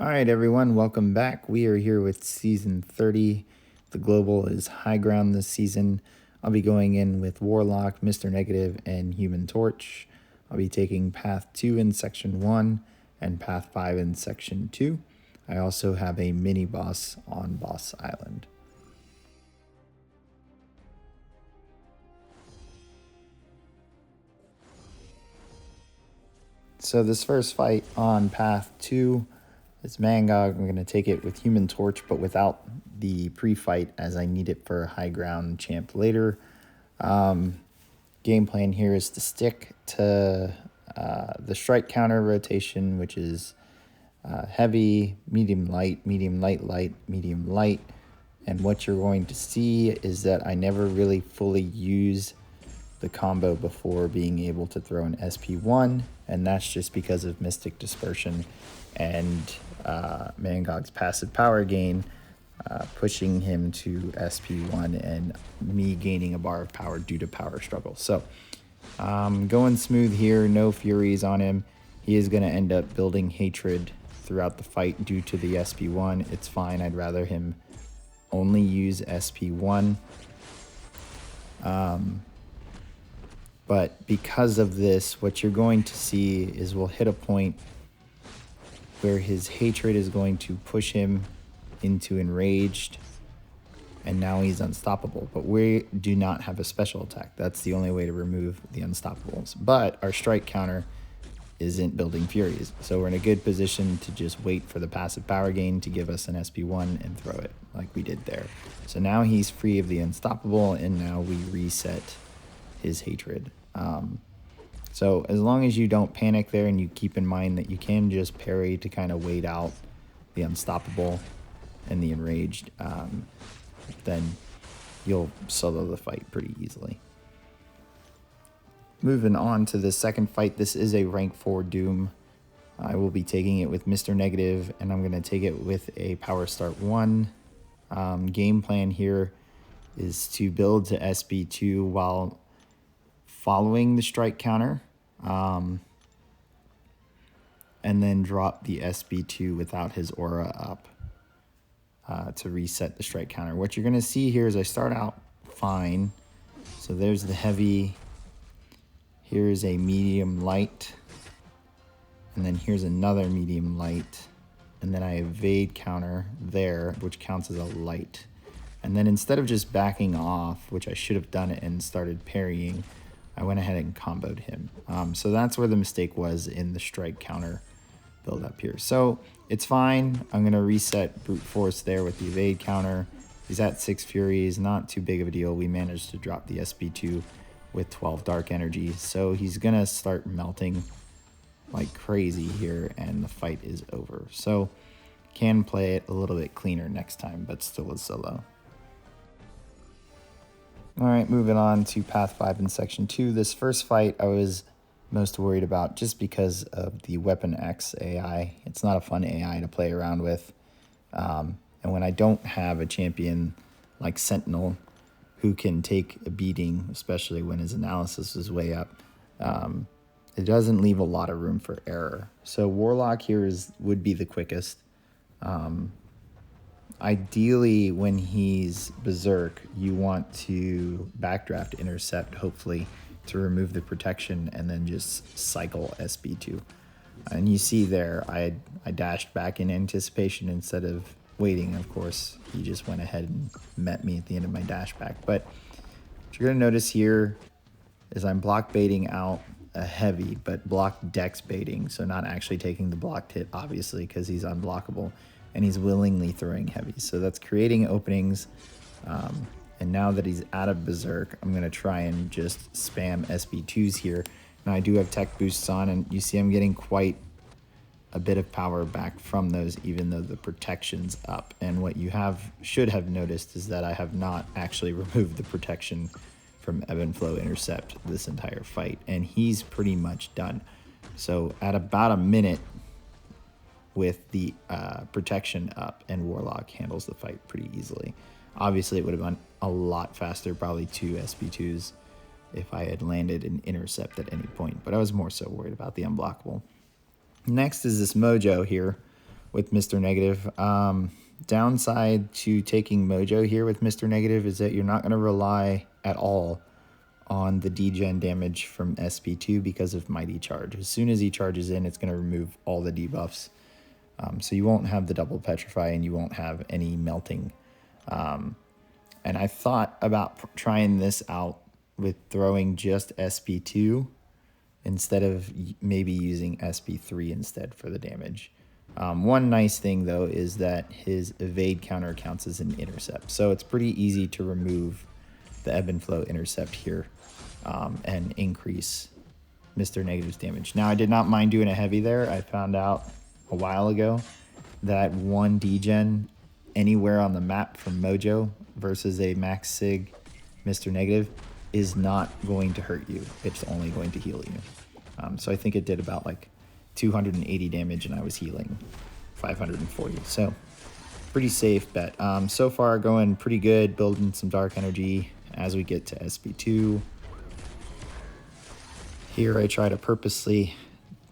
All right, everyone, welcome back. We are here with Season 30. The Global is high ground this season. I'll be going in with Warlock, Mr. Negative, and Human Torch. I'll be taking Path 2 in Section 1 and Path 5 in Section 2. I also have a mini-boss on Boss Island. So this first fight on Path 2 is Mangog. I'm going to take it with Human Torch, but without the pre-fight, as I need it for high ground champ later. Game plan here is to stick to the strike counter rotation, which is heavy, medium, light, light, medium, light. And what you're going to see is that I never really fully use the combo before being able to throw an SP1, and that's just because of Mystic Dispersion and Mangog's passive power gain, pushing him to SP1 and me gaining a bar of power due to power struggle. So going smooth here, no furies on him. He is going to end up building hatred throughout the fight due to the SP1. It's fine. I'd rather him only use SP1. But because of this, what you're going to see is we'll hit a point where his hatred is going to push him into enraged, and now he's unstoppable. But we do not have a special attack. That's the only way to remove the unstoppables. But our strike counter isn't building furies, so we're in a good position to just wait for the passive power gain to give us an SP1 and throw it like we did there. So now he's free of the unstoppable, and now we reset his hatred. So as long as you don't panic there and you keep in mind that you can just parry to kind of wait out the unstoppable and the enraged, then you'll solo the fight pretty easily. Moving on to the second fight, this is a rank 4 Doom. I will be taking it with Mr. Negative, and I'm going to take it with a Power Start 1. Game plan here is to build to SB2 while following the strike counter, and then drop the SB2 without his aura up to reset the strike counter. What you're going to see here is I start out fine. So there's the heavy, here's a medium light, and then here's another medium light, and then I evade counter there, which counts as a light. And then instead of just backing off, which I should have done it and started parrying, I went ahead and comboed him. So that's where the mistake was in the strike counter build up here. So it's fine. I'm going to reset brute force there with the evade counter. He's at 6 furies, not too big of a deal. We managed to drop the SB2 with 12 dark energy. So he's going to start melting like crazy here, and the fight is over. So can play it a little bit cleaner next time, but still a solo. All right, moving on to Path 5 in Section 2. This first fight I was most worried about just because of the Weapon X AI. It's not a fun AI to play around with. And when I don't have a champion like Sentinel who can take a beating, especially when his analysis is way up, it doesn't leave a lot of room for error. So Warlock here would be the quickest. Ideally, when he's Berserk, you want to backdraft Intercept, hopefully, to remove the protection and then just cycle SB2. And you see there, I dashed back in anticipation instead of waiting, of course. He just went ahead and met me at the end of my dash back. But what you're going to notice here is I'm block baiting out a heavy, but block dex baiting, so not actually taking the blocked hit, obviously, because he's unblockable. And he's willingly throwing heavy. So that's creating openings. And now that he's out of Berserk, I'm going to try and just spam SB2s here. Now I do have tech boosts on, and you see I'm getting quite a bit of power back from those, even though the protection's up. And what you should have noticed is that I have not actually removed the protection from Ebb and Flow Intercept this entire fight. And he's pretty much done. So at about a minute, with the protection up, and Warlock handles the fight pretty easily. Obviously, it would have been a lot faster, probably 2 SB2s, if I had landed an intercept at any point, but I was more so worried about the unblockable. Next is this Mojo here, with Mr. Negative. Downside to taking Mojo here with Mr. Negative is that you're not going to rely at all on the degen damage from SP2 because of Mighty Charge. As soon as he charges in, it's going to remove all the debuffs. So you won't have the double petrify and you won't have any melting. And I thought about trying this out with throwing just SP2 instead of maybe using SP3 instead for the damage. One nice thing though is that his evade counter counts as an intercept. So it's pretty easy to remove the ebb and flow intercept here and increase Mr. Negative's damage. Now I did not mind doing a heavy there. I found out a while ago that one degen anywhere on the map from Mojo versus a max sig Mr. Negative is not going to hurt you. It's only going to heal you. So I think it did about like 280 damage and I was healing 540. So pretty safe bet. So far going pretty good, building some dark energy as we get to SP2. Here I try to purposely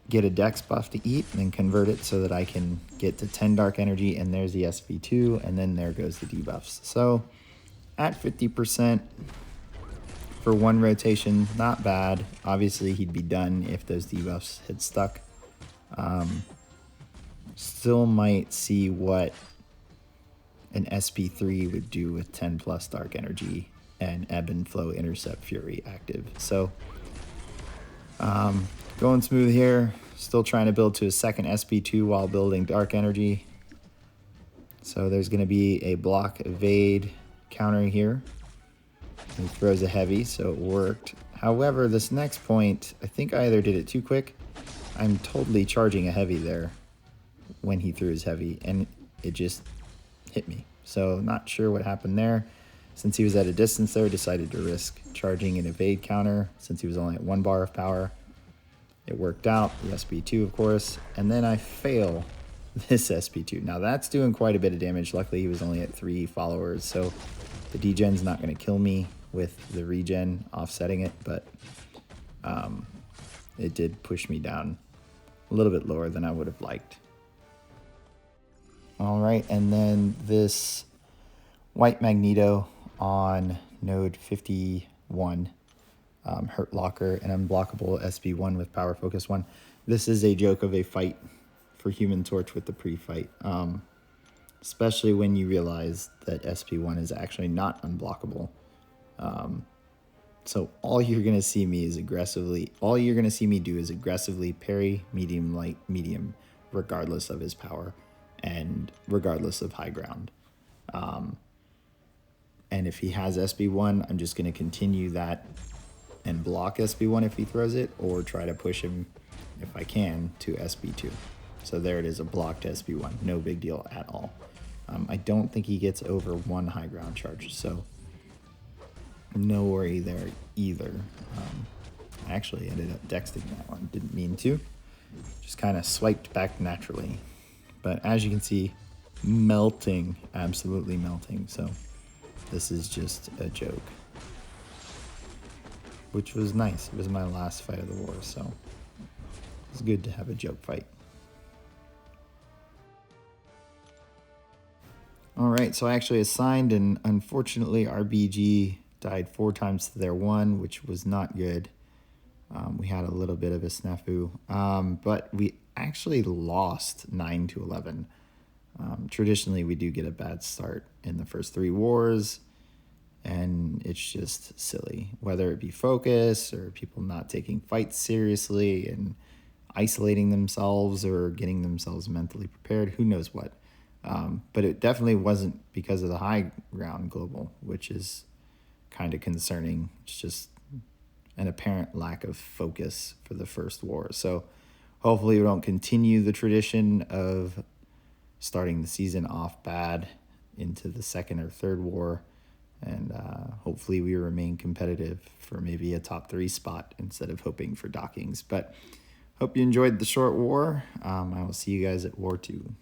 get a dex buff to eat and then convert it so that I can get to 10 dark energy, and there's the SP2, and then there goes the debuffs. So at 50% for one rotation, not bad. Obviously he'd be done if those debuffs had stuck. Still might see what an SP3 would do with 10 plus dark energy and ebb and flow intercept fury active. So going smooth here, still trying to build to a second SP2 while building dark energy. So there's going to be a block evade counter here. He throws a heavy, so it worked. However, this next point, I think I either did it too quick. I'm totally charging a heavy there when he threw his heavy, and it just hit me. So not sure what happened there. Since he was at a distance there, decided to risk charging an evade counter since he was only at 1 bar of power. It worked out, the SP2 of course, and then I fail this SP2. Now that's doing quite a bit of damage. Luckily he was only at 3 followers, so the degen's not going to kill me with the regen offsetting it, but it did push me down a little bit lower than I would have liked. All right, and then this white Magneto on node 51, Hurt Locker and Unblockable SB1 with Power Focus 1. This is a joke of a fight for Human Torch with the pre-fight, especially when you realize that SP1 is actually not unblockable. So all you're going to see me do is aggressively parry, medium, light, medium, regardless of his power and regardless of high ground. And if he has SB1, I'm just going to continue that and block SB1 if he throws it, or try to push him, if I can, to SB2. So there it is, a blocked SB1. No big deal at all. I don't think he gets over 1 high ground charge, so no worry there either. I actually ended up dexting that one. Didn't mean to. Just kind of swiped back naturally. But as you can see, melting, absolutely melting. So this is just a joke, which was nice. It was my last fight of the war, so it's good to have a joke fight. All right, so I actually assigned, and unfortunately RBG died 4 times to their 1, which was not good. We had a little bit of a snafu, but we actually lost 9-11. Traditionally, we do get a bad start in the first 3 wars, and it's just silly. Whether it be focus or people not taking fights seriously and isolating themselves or getting themselves mentally prepared, who knows what. But it definitely wasn't because of the high ground global, which is kind of concerning. It's just an apparent lack of focus for the first war. So hopefully we don't continue the tradition of starting the season off bad into the second or third war. And hopefully we remain competitive for maybe a top 3 spot instead of hoping for dockings. But hope you enjoyed the short war. I will see you guys at War 2.